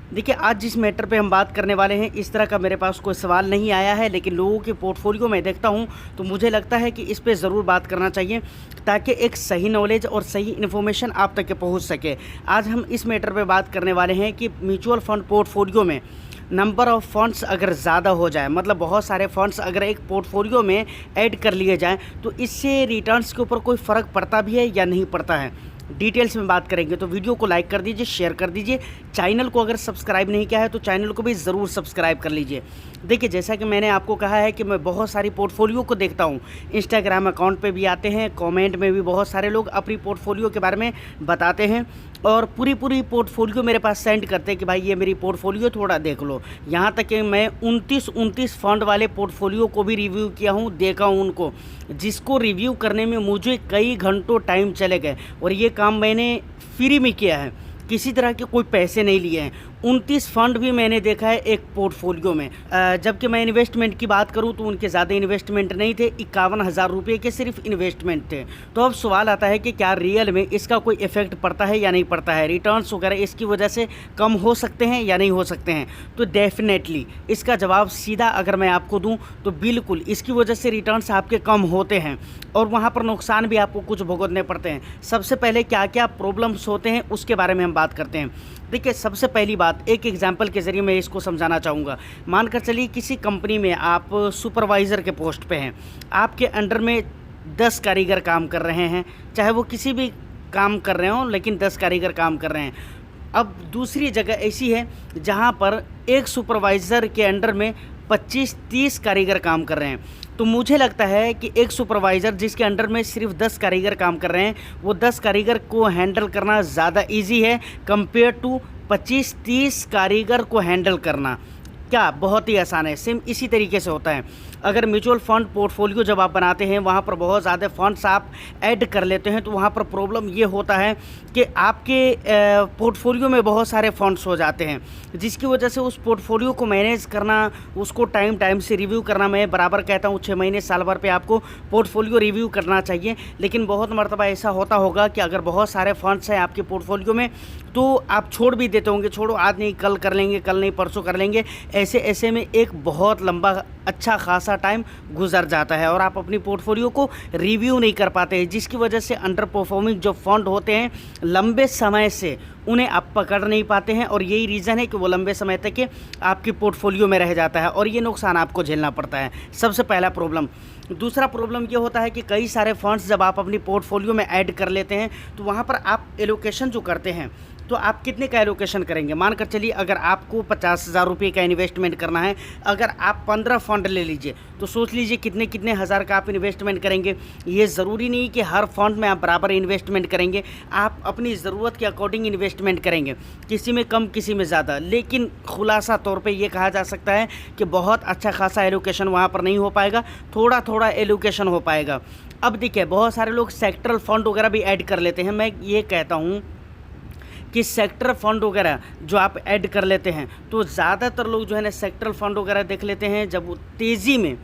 देखिए, आज जिस मैटर पे हम बात करने वाले हैं, इस तरह का मेरे पास कोई सवाल नहीं आया है, लेकिन लोगों के पोर्टफोलियो में देखता हूं तो मुझे लगता है कि इस पे ज़रूर बात करना चाहिए ताकि एक सही नॉलेज और सही इन्फॉर्मेशन आप तक के पहुंच सके। आज हम इस मैटर पे बात करने वाले हैं कि म्यूचुअल फ़ंड पोर्टफोलियो में नंबर ऑफ़ फंड्स अगर ज़्यादा हो जाए, मतलब बहुत सारे फंड्स अगर एक पोर्टफोलियो में ऐड कर लिए जाएँ, तो इससे रिटर्न्स के ऊपर कोई फ़र्क पड़ता भी है या नहीं पड़ता है। डिटेल्स में बात करेंगे, तो वीडियो को लाइक कर दीजिए, शेयर कर दीजिए। चैनल को अगर सब्सक्राइब नहीं किया है तो चैनल को भी ज़रूर सब्सक्राइब कर लीजिए। देखिए, जैसा कि मैंने आपको कहा है कि मैं बहुत सारी पोर्टफोलियो को देखता हूँ, इंस्टाग्राम अकाउंट पे भी आते हैं, कमेंट में भी बहुत सारे लोग अपनी पोर्टफोलियो के बारे में बताते हैं और पूरी पोर्टफोलियो मेरे पास सेंड करते हैं कि भाई ये मेरी पोर्टफोलियो थोड़ा देख लो। यहाँ तक कि मैं 29 फंड वाले पोर्टफोलियो को भी रिव्यू किया हूँ, देखा हूँ उनको, जिसको रिव्यू करने में मुझे कई घंटों टाइम चले गए और ये काम मैंने फ्री में किया है, किसी तरह के कोई पैसे नहीं लिए हैं। 29 फंड भी मैंने देखा है एक पोर्टफोलियो में। जबकि मैं इन्वेस्टमेंट की बात करूं तो उनके ज़्यादा इन्वेस्टमेंट नहीं थे, 51,000 रुपये के सिर्फ इन्वेस्टमेंट थे। तो अब सवाल आता है कि क्या रियल में इसका कोई इफ़ेक्ट पड़ता है या नहीं पड़ता है, रिटर्न्स वगैरह इसकी वजह से कम हो सकते हैं या नहीं हो सकते हैं। तो डेफिनेटली इसका जवाब सीधा अगर मैं आपको दूँ तो बिल्कुल इसकी वजह से रिटर्न्स आपके कम होते हैं और वहाँ पर नुकसान भी आपको कुछ भुगतने पड़ते हैं। सबसे पहले क्या क्या प्रॉब्लम्स होते हैं उसके बारे में हम बात करते हैं। देखिए, सबसे पहली बात, एक एग्जांपल के ज़रिए मैं इसको समझाना चाहूँगा। मानकर चलिए किसी कंपनी में आप सुपरवाइज़र के पोस्ट पे हैं, आपके अंडर में 10 कारीगर काम कर रहे हैं, चाहे वो किसी भी काम कर रहे हों, लेकिन 10 कारीगर काम कर रहे हैं। अब दूसरी जगह ऐसी है जहाँ पर एक सुपरवाइज़र के अंडर में 25-30 कारीगर काम कर रहे हैं। तो मुझे लगता है कि एक सुपरवाइज़र जिसके अंडर में सिर्फ 10 कारीगर काम कर रहे हैं, वो 10 कारीगर को हैंडल करना ज़्यादा इजी है कंपेयर टू 25-30 कारीगर को हैंडल करना। क्या बहुत ही आसान है। सेम इसी तरीके से होता है अगर म्यूचुअल फ़ंड पोर्टफोलियो जब आप बनाते हैं, वहाँ पर बहुत ज़्यादा फंड्स आप ऐड कर लेते हैं, तो वहाँ पर प्रॉब्लम ये होता है कि आपके पोर्टफोलियो में बहुत सारे फंड्स हो जाते हैं, जिसकी वजह से उस पोर्टफोलियो को मैनेज करना, उसको टाइम से रिव्यू करना, मैं बराबर कहता हूँ 6 महीने साल भर पे आपको पोर्टफोलियो रिव्यू करना चाहिए। लेकिन बहुत मरतबा ऐसा होता होगा कि अगर बहुत सारे फंड्स हैं आपके पोर्टफोलियो में तो आप छोड़ भी देते होंगे, छोड़ो आज नहीं कल कर लेंगे, कल नहीं परसों कर लेंगे, ऐसे में एक बहुत लंबा अच्छा खासा टाइम गुजर जाता है और आप अपनी पोर्टफोलियो को रिव्यू नहीं कर पाते हैं, जिसकी वजह से अंडर परफॉर्मिंग जो फंड होते हैं लंबे समय से उन्हें आप पकड़ नहीं पाते हैं और यही रीज़न है कि वो लंबे समय तक के आपकी पोर्टफोलियो में रह जाता है और ये नुकसान आपको झेलना पड़ता है। सबसे पहला प्रॉब्लम। दूसरा प्रॉब्लम ये होता है कि कई सारे फंड्स जब आप अपनी पोर्टफोलियो में ऐड कर लेते हैं तो वहाँ पर आप एलोकेशन जो करते हैं, तो आप कितने का एलोकेशन करेंगे। मानकर चलिए अगर आपको 50,000 रुपये का इन्वेस्टमेंट करना है, अगर आप 15 फंड ले लीजिए तो सोच लीजिए कितने हज़ार का आप इन्वेस्टमेंट करेंगे। ये ज़रूरी नहीं कि हर फंड में आप बराबर इन्वेस्टमेंट करेंगे, आप अपनी ज़रूरत के अकॉर्डिंग इन्वेस्टमेंट करेंगे, किसी में कम किसी में ज़्यादा। लेकिन खुलासा तौर पे ये कहा जा सकता है कि बहुत अच्छा खासा एलोकेशन वहाँ पर नहीं हो पाएगा, थोड़ा एलोकेशन हो पाएगा। अब देखिए, बहुत सारे लोग सेक्टरल फंड वगैरह भी ऐड कर लेते हैं। मैं ये कहता हूँ कि सेक्टर फंड वगैरह जो आप ऐड कर लेते हैं, तो ज़्यादातर लोग जो है ना सेक्टरल फंड वगैरह देख लेते हैं जब वो तेज़ी में,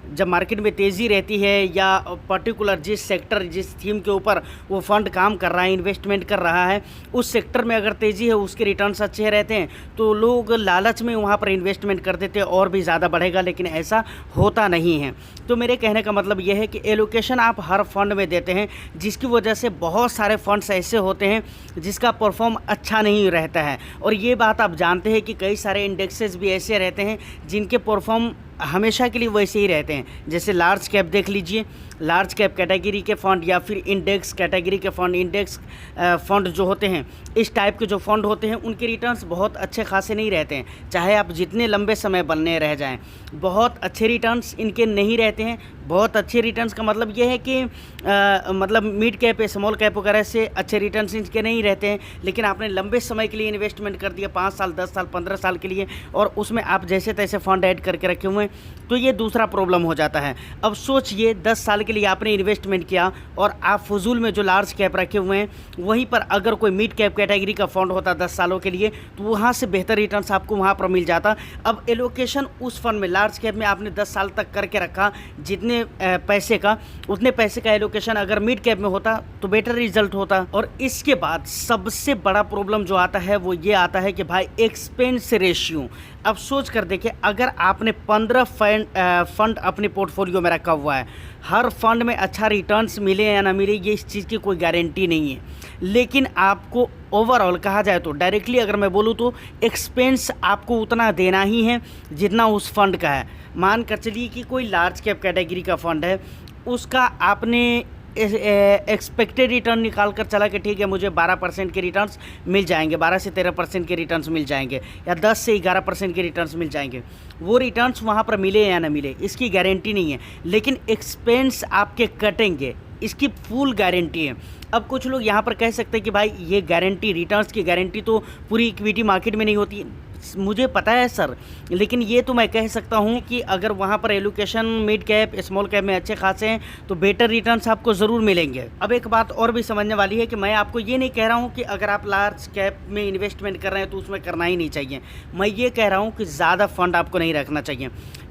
जब मार्केट में तेज़ी रहती है या पर्टिकुलर जिस सेक्टर जिस थीम के ऊपर वो फंड काम कर रहा है, इन्वेस्टमेंट कर रहा है, उस सेक्टर में अगर तेज़ी है, उसके रिटर्न्स अच्छे रहते हैं, तो लोग लालच में वहाँ पर इन्वेस्टमेंट कर देते हैं और भी ज़्यादा बढ़ेगा, लेकिन ऐसा होता नहीं है। तो मेरे कहने का मतलब यह है कि एलोकेशन आप हर फंड में देते हैं, जिसकी वजह से बहुत सारे फंड्स ऐसे होते हैं जिसका परफॉर्म अच्छा नहीं रहता है। और ये बात आप जानते हैं कि कई सारे इंडेक्सेस भी ऐसे रहते हैं जिनके परफॉर्म हमेशा के लिए वैसे ही रहते हैं। जैसे लार्ज कैप देख लीजिए, लार्ज कैप कैटेगरी के फ़ंड या फिर इंडेक्स कैटेगरी के फ़ंड, इंडेक्स फ़ंड जो होते हैं, इस टाइप के जो फ़ंड होते हैं, उनके रिटर्न्स बहुत अच्छे खासे नहीं रहते हैं। चाहे आप जितने लंबे समय बनने रह जाएं, बहुत अच्छे रिटर्न्स इनके नहीं रहते हैं। बहुत अच्छे रिटर्न्स का मतलब ये है कि मतलब मिड कैप या स्मॉल कैप वगैरह से अच्छे रिटर्न्स इनके नहीं रहते हैं। लेकिन आपने लंबे समय के लिए इन्वेस्टमेंट कर दिया, 5 साल 10 साल 15 साल के लिए, और उसमें आप जैसे तैसे फ़ंड ऐड करके रखे हुए हैं, तो ये दूसरा प्रॉब्लम हो जाता है। अब सोचिए 10 साल के लिए आपने इन्वेस्टमेंट किया और आप फजूल में जो लार्ज कैप रखे हुए हैं, वहीं पर अगर कोई मिड कैप कैटेगरी का फंड होता 10 सालों के लिए तो वहाँ से बेहतर रिटर्न्स आपको वहाँ पर मिल जाता। अब एलोकेशन उस फंड में लार्ज कैप में आपने 10 साल तक करके रखा, जितने पैसे का उतने पैसे का एलोकेशन अगर मिड कैप में होता तो बेटर रिजल्ट होता। और इसके बाद सबसे बड़ा प्रॉब्लम जो आता है वो ये आता है कि भाई एक्सपेंस रेशियो। अब सोच कर देखिए, अगर आपने 15 फंड अपने पोर्टफोलियो में रखा हुआ है, हर फंड में अच्छा रिटर्न्स मिले या ना मिले ये इस चीज़ की कोई गारंटी नहीं है, लेकिन आपको ओवरऑल कहा जाए तो डायरेक्टली अगर मैं बोलूँ तो एक्सपेंस आपको उतना देना ही है जितना उस फंड का है। मान कर चलिए कि कोई लार्ज कैप कैटेगरी का फंड है, उसका आपने एक्सपेक्टेड रिटर्न निकाल कर चला कि ठीक है मुझे 12% के रिटर्न्स मिल जाएंगे, 12 से 13% के रिटर्न्स मिल जाएंगे या 10 से 11% के रिटर्न्स मिल जाएंगे। वो रिटर्न्स वहाँ पर मिले या ना मिले इसकी गारंटी नहीं है, लेकिन एक्सपेंस आपके कटेंगे इसकी फुल गारंटी है। अब कुछ लोग यहाँ पर कह सकते हैं कि भाई ये गारंटी, रिटर्न्स की गारंटी तो पूरी इक्विटी मार्केट में नहीं होती। मुझे पता है सर, लेकिन ये तो मैं कह सकता हूँ कि अगर वहाँ पर allocation mid cap small cap में अच्छे खासे हैं तो बेटर रिटर्न्स आपको ज़रूर मिलेंगे। अब एक बात और भी समझने वाली है कि मैं आपको ये नहीं कह रहा हूँ कि अगर आप लार्ज कैप में इन्वेस्टमेंट कर रहे हैं तो उसमें करना ही नहीं चाहिए। मैं ये कह रहा हूँ कि ज़्यादा फंड आपको नहीं रखना चाहिए।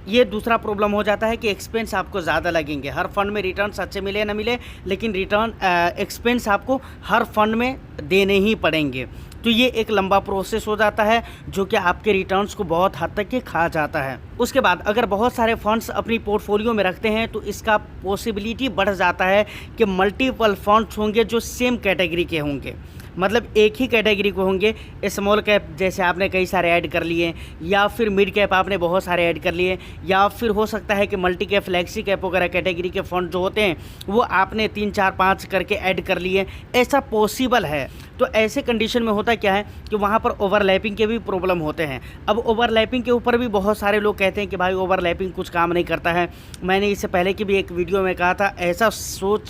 ये दूसरा प्रॉब्लम हो जाता है कि एक्सपेंस आपको ज़्यादा लगेंगे। हर फंड में रिटर्न्स अच्छे मिले ना मिले, लेकिन एक्सपेंस आपको हर फंड में देने ही पड़ेंगे। तो ये एक लंबा प्रोसेस हो जाता है जो कि आपके रिटर्न्स को बहुत हद तक के खा जाता है। उसके बाद अगर बहुत सारे फंड्स अपनी पोर्टफोलियो में रखते हैं तो इसका पॉसिबिलिटी बढ़ जाता है कि मल्टीपल फंड्स होंगे जो सेम कैटेगरी के होंगे, मतलब एक ही कैटेगरी को होंगे। स्मॉल कैप जैसे आपने कई सारे ऐड कर लिए, या फिर मिड कैप आपने बहुत सारे ऐड कर लिए, या फिर हो सकता है कि मल्टी कैप, फ्लैक्सी कैप वगैरह कैटेगरी के फंड जो होते हैं वो आपने 3 4 5 करके ऐड कर लिए। ऐसा पॉसिबल है। तो ऐसे कंडीशन में होता क्या है कि वहाँ पर ओवरलैपिंग के भी प्रॉब्लम होते हैं। अब ओवरलैपिंग के ऊपर भी बहुत सारे लोग कहते हैं कि भाई ओवरलैपिंग कुछ काम नहीं करता है। मैंने इससे पहले की भी एक वीडियो में कहा था, ऐसा सोच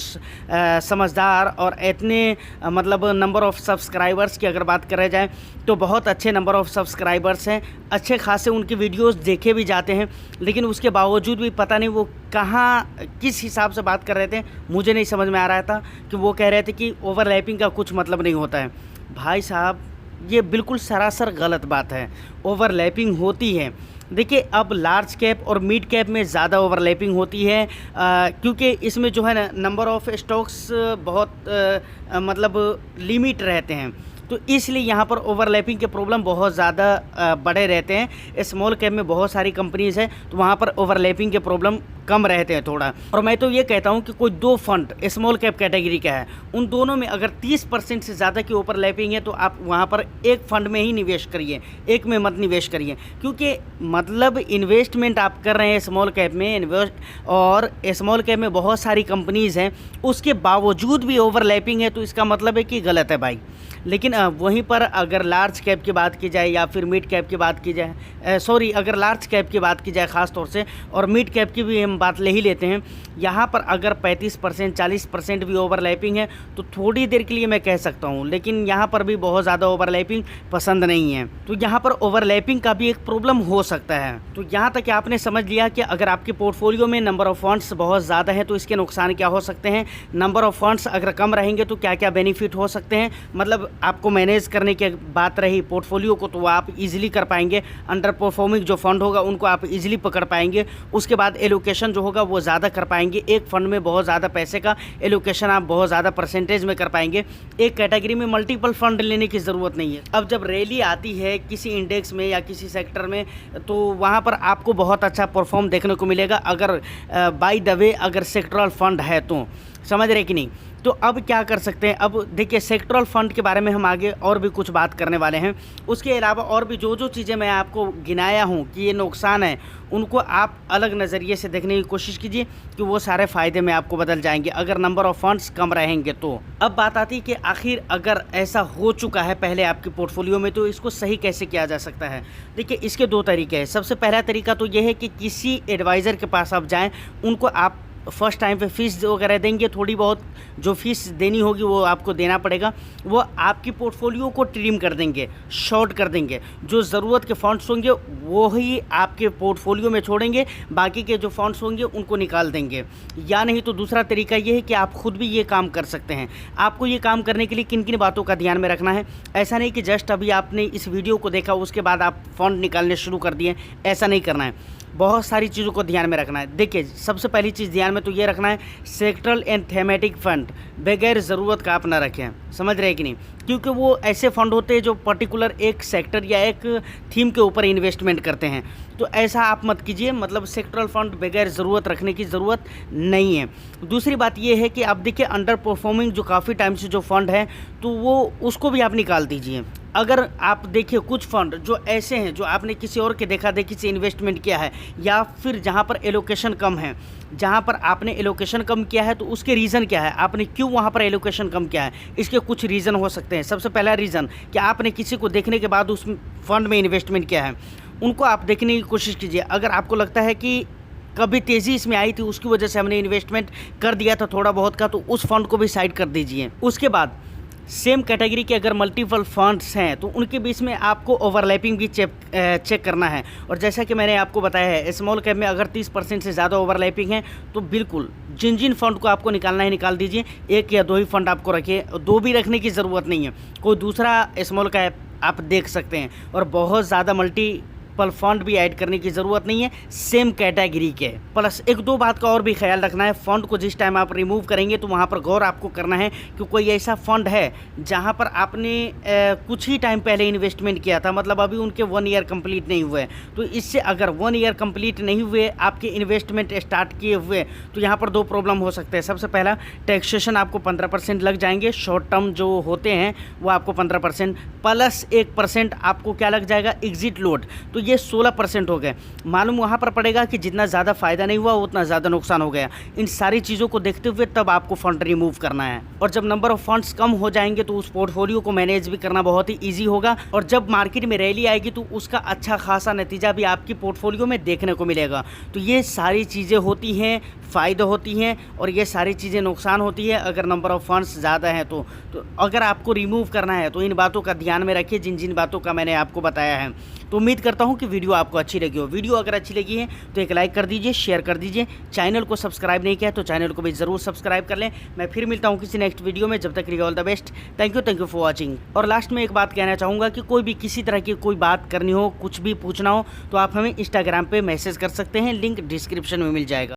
समझदार और इतने मतलब नंबर ऑफ़ सब्सक्राइबर्स की अगर बात करा जाए तो बहुत अच्छे नंबर ऑफ़ सब्सक्राइबर्स हैं, अच्छे खासे उनकी वीडियोस देखे भी जाते हैं, लेकिन उसके बावजूद भी पता नहीं वो कहाँ किस हिसाब से बात कर रहे थे, मुझे नहीं समझ में आ रहा था कि वो कह रहे थे कि ओवरलैपिंग का कुछ मतलब नहीं होता है। भाई साहब ये बिल्कुल सरासर गलत बात है। ओवरलैपिंग होती है। देखिए अब लार्ज कैप और मिड कैप में ज़्यादा ओवरलैपिंग होती है क्योंकि इसमें जो है ना नंबर ऑफ़ स्टॉक्स बहुत मतलब लिमिट रहते हैं, तो इसलिए यहाँ पर ओवरलैपिंग के प्रॉब्लम बहुत ज़्यादा बड़े रहते हैं। स्मॉल कैप में बहुत सारी कंपनीज़ हैं तो वहाँ पर ओवरलैपिंग के प्रॉब्लम कम रहते हैं थोड़ा। और मैं तो ये कहता हूँ कि कोई 2 फंड स्मॉल कैप कैटेगरी का है, उन दोनों में अगर 30% से ज़्यादा की ओवरलैपिंग है तो आप वहाँ पर एक फंड में ही निवेश करिए, एक में मत निवेश करिए। क्योंकि मतलब इन्वेस्टमेंट आप कर रहे हैं स्मॉल कैप में और स्मॉल कैप में बहुत सारी कंपनीज़ हैं, उसके बावजूद भी ओवरलैपिंग है तो इसका मतलब है कि गलत है भाई। लेकिन वहीं पर अगर लार्ज कैप की बात की जाए या फिर मिड कैप की बात की जाए, अगर लार्ज कैप की बात की जाए ख़ास तौर से, और मिड कैप की भी हम बात ले ही लेते हैं, यहाँ पर अगर 35% 40% भी ओवरलैपिंग है तो थोड़ी देर के लिए मैं कह सकता हूँ, लेकिन यहाँ पर भी बहुत ज़्यादा ओवरलैपिंग पसंद नहीं है। तो यहाँ पर ओवरलैपिंग का भी एक प्रॉब्लम हो सकता है। तो यहाँ तक आपने समझ लिया कि अगर आपके पोर्टफोलियो में नंबर ऑफ़ फंड्स बहुत ज़्यादा है तो इसके नुकसान क्या हो सकते हैं, नंबर ऑफ़ फंड्स अगर कम रहेंगे तो क्या क्या बेनिफिट हो सकते हैं। मतलब आपको मैनेज करने की बात रही पोर्टफोलियो को तो आप इजीली कर पाएंगे, अंडर परफॉर्मिंग जो फंड होगा उनको आप इजीली पकड़ पाएंगे। उसके बाद एलोकेशन जो होगा वो ज़्यादा कर पाएंगे, एक फंड में बहुत ज़्यादा पैसे का एलोकेशन आप बहुत ज़्यादा परसेंटेज में कर पाएंगे। एक कैटेगरी में मल्टीपल फंड लेने की ज़रूरत नहीं है। अब जब रैली आती है किसी इंडेक्स में या किसी सेक्टर में तो वहाँ पर आपको बहुत अच्छा परफॉर्म देखने को मिलेगा, अगर बाय द वे अगर सेक्टरल फंड है तो, समझ रहे कि नहीं। तो अब क्या कर सकते हैं, अब देखिए सेक्टरल फंड के बारे में हम आगे और भी कुछ बात करने वाले हैं। उसके अलावा और भी जो चीज़ें मैं आपको गिनाया हूँ कि ये नुकसान है, उनको आप अलग नज़रिए से देखने की कोशिश कीजिए कि वो सारे फ़ायदे में आपको बदल जाएंगे अगर नंबर ऑफ़ फंड्स कम रहेंगे तो। अब बात आती है कि आखिर अगर ऐसा हो चुका है पहले आपके पोर्टफोलियो में तो इसको सही कैसे किया जा सकता है। देखिए इसके 2 तरीके हैं। सबसे पहला तरीका तो ये है कि किसी एडवाइज़र के पास आप जाएँ, उनको आप फर्स्ट टाइम पे फ़ीस वगैरह देंगे, थोड़ी बहुत जो फ़ीस देनी होगी वो आपको देना पड़ेगा। वो आपकी पोर्टफोलियो को ट्रिम कर देंगे, शॉर्ट कर देंगे। जो ज़रूरत के फंड्स होंगे वो ही आपके पोर्टफोलियो में छोड़ेंगे, बाकी के जो फंड्स होंगे उनको निकाल देंगे। या नहीं तो दूसरा तरीका ये है कि आप खुद भी ये काम कर सकते हैं। आपको ये काम करने के लिए किन किन बातों का ध्यान में रखना है। ऐसा नहीं कि जस्ट अभी आपने इस वीडियो को देखा उसके बाद आप फंड निकालने शुरू कर दिए, ऐसा नहीं करना है। बहुत सारी चीज़ों को ध्यान में रखना है। देखिए, सबसे पहली चीज़ ध्यान में तो ये रखना है, सेक्टरल एंड थेमेटिक फंड बगैर ज़रूरत का आप ना रखें। समझ रहे हैं कि नहीं? क्योंकि वो ऐसे फंड होते हैं जो पर्टिकुलर एक सेक्टर या एक थीम के ऊपर इन्वेस्टमेंट करते हैं। तो ऐसा आप मत कीजिए, मतलब सेक्टरल फंड बगैर ज़रूरत रखने की ज़रूरत नहीं है। दूसरी बात ये है कि आप देखिए, अंडर परफॉर्मिंग जो काफ़ी टाइम से जो फंड है तो वो उसको भी आप निकाल दीजिए। अगर आप देखिए कुछ फंड जो ऐसे हैं जो आपने किसी और के देखा देखी से इन्वेस्टमेंट किया है, या फिर जहाँ पर एलोकेशन कम है, जहाँ पर आपने एलोकेशन कम किया है तो उसके रीज़न क्या है, आपने क्यों वहाँ पर एलोकेशन कम किया है, इसके कुछ रीज़न हो सकते हैं। सबसे पहला रीज़न कि आपने किसी को देखने के बाद उस फंड में इन्वेस्टमेंट किया है, उनको आप देखने की कोशिश कीजिए। अगर आपको लगता है कि कभी तेज़ी इसमें आई थी, उसकी वजह से हमने इन्वेस्टमेंट कर दिया था थोड़ा बहुत का, तो उस फंड को भी साइड कर दीजिए। उसके बाद सेम कैटेगरी के अगर मल्टीपल फंड्स हैं तो उनके बीच में आपको ओवरलैपिंग भी चेक करना है। और जैसा कि मैंने आपको बताया है, स्मॉल कैप में अगर 30% से ज़्यादा ओवरलैपिंग है तो बिल्कुल जिन जिन फंड को आपको निकालना है निकाल दीजिए। एक या दो ही फंड आपको रखिए, दो भी रखने की ज़रूरत नहीं है। कोई दूसरा स्मॉल कैप आप देख सकते हैं, और बहुत ज़्यादा मल्टीपल फंड भी ऐड करने की ज़रूरत नहीं है सेम कैटेगरी के। प्लस एक दो बात का और भी ख्याल रखना है, फ़ंड को जिस टाइम आप रिमूव करेंगे तो वहाँ पर गौर आपको करना है कि कोई ऐसा फ़ंड है जहाँ पर आपने कुछ ही टाइम पहले इन्वेस्टमेंट किया था, मतलब अभी उनके 1 ईयर कंप्लीट नहीं हुए। तो इससे अगर 1 ईयर कंप्लीट नहीं हुए आपके इन्वेस्टमेंट स्टार्ट किए हुए, तो यहाँ पर दो प्रॉब्लम हो सकते हैं। सबसे पहला, टैक्सेशन आपको 15% लग जाएंगे। शॉर्ट टर्म जो होते हैं वो आपको 15% प्लस 1% आपको क्या लग जाएगा, एग्जिट लोड। तो ये 16% हो गए। मालूम वहाँ पर पड़ेगा कि जितना ज़्यादा फ़ायदा नहीं हुआ उतना ज़्यादा नुकसान हो गया। इन सारी चीज़ों को देखते हुए तब आपको फ़ंड रिमूव करना है। और जब नंबर ऑफ़ फंड्स कम हो जाएंगे तो उस पोर्टफोलियो को मैनेज भी करना बहुत ही ईजी होगा। और जब मार्केट में रैली आएगी तो उसका अच्छा खासा नतीजा भी आपकी पोर्टफोलियो में देखने को मिलेगा। तो ये सारी चीज़ें होती हैं, फ़ायदे होती हैं, और ये सारी चीज़ें नुकसान होती है अगर नंबर ऑफ़ फंड्स ज़्यादा हैं। तो अगर आपको रिमूव करना है तो इन बातों का ध्यान में रखिए, जिन जिन बातों का मैंने आपको बताया है। तो उम्मीद करता हूँ कि वीडियो आपको अच्छी लगी हो। वीडियो अगर अच्छी लगी है तो एक लाइक कर दीजिए, शेयर कर दीजिए। चैनल को सब्सक्राइब नहीं किया तो चैनल को भी ज़रूर सब्सक्राइब कर लें। मैं फिर मिलता हूँ किसी नेक्स्ट वीडियो में, जब तक रहिए all the best. Thank you for watching. और लास्ट में एक बात कहना चाहूँगा कि कोई भी किसी तरह की कोई बात करनी हो, कुछ भी पूछना हो, तो आप हमें इंस्टाग्राम पर मैसेज कर सकते हैं, लिंक डिस्क्रिप्शन में मिल जाएगा।